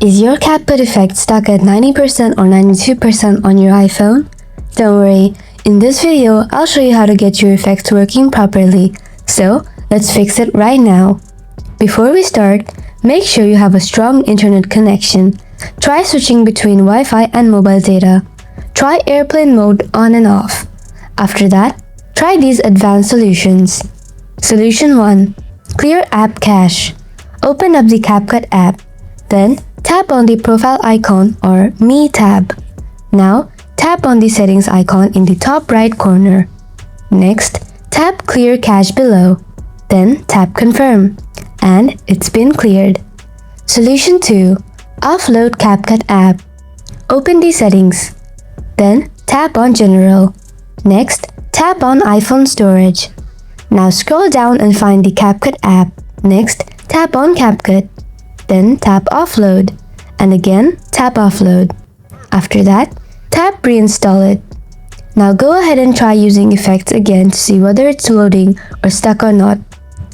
Is your Capcut effect stuck at 90% or 92% on your iPhone? Don't worry, in this video, I'll show you how to get your effects working properly. So, let's fix it right now. Before we start, make sure you have a strong internet connection. Try switching between Wi-Fi and mobile data. Try airplane mode on and off. After that, try these advanced solutions. Solution 1. Clear app cache. Open up the Capcut app. Then, tap on the profile icon or Me tab. Now, tap on the settings icon in the top right corner. Next, tap Clear Cache below. Then, tap Confirm. And it's been cleared. Solution 2. Offload Capcut app. Open the settings. Then, tap on General. Next, tap on iPhone storage. Now scroll down and find the Capcut app. Next, tap on Capcut. Then tap Offload. And again, tap Offload. After that, tap Reinstall it. Now go ahead and try using effects again to see whether it's loading or stuck or not.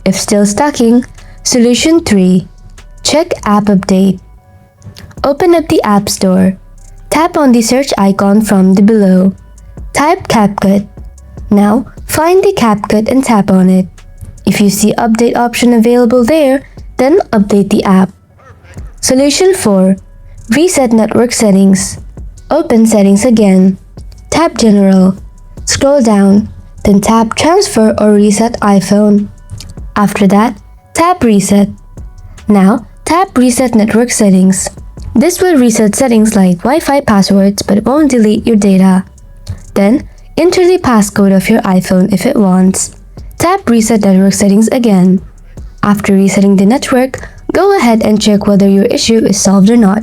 If still stucking, Solution 3. Check App Update. Open up the App Store. Tap on the search icon from the below. Type Capcut. Now, find the Capcut and tap on it. If you see Update option available there, then update the app. Solution 4. Reset Network Settings. Open Settings again. Tap General. Scroll down, then tap Transfer or Reset iPhone. After that, tap Reset. Now, tap Reset Network Settings. This will reset settings like Wi-Fi passwords but won't delete your data. Then, enter the passcode of your iPhone if it wants. Tap Reset Network Settings again. After resetting the network, go ahead and check whether your issue is solved or not.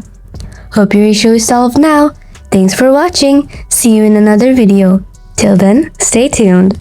Hope your issue is solved now. Thanks for watching. See you in another video. Till then, stay tuned.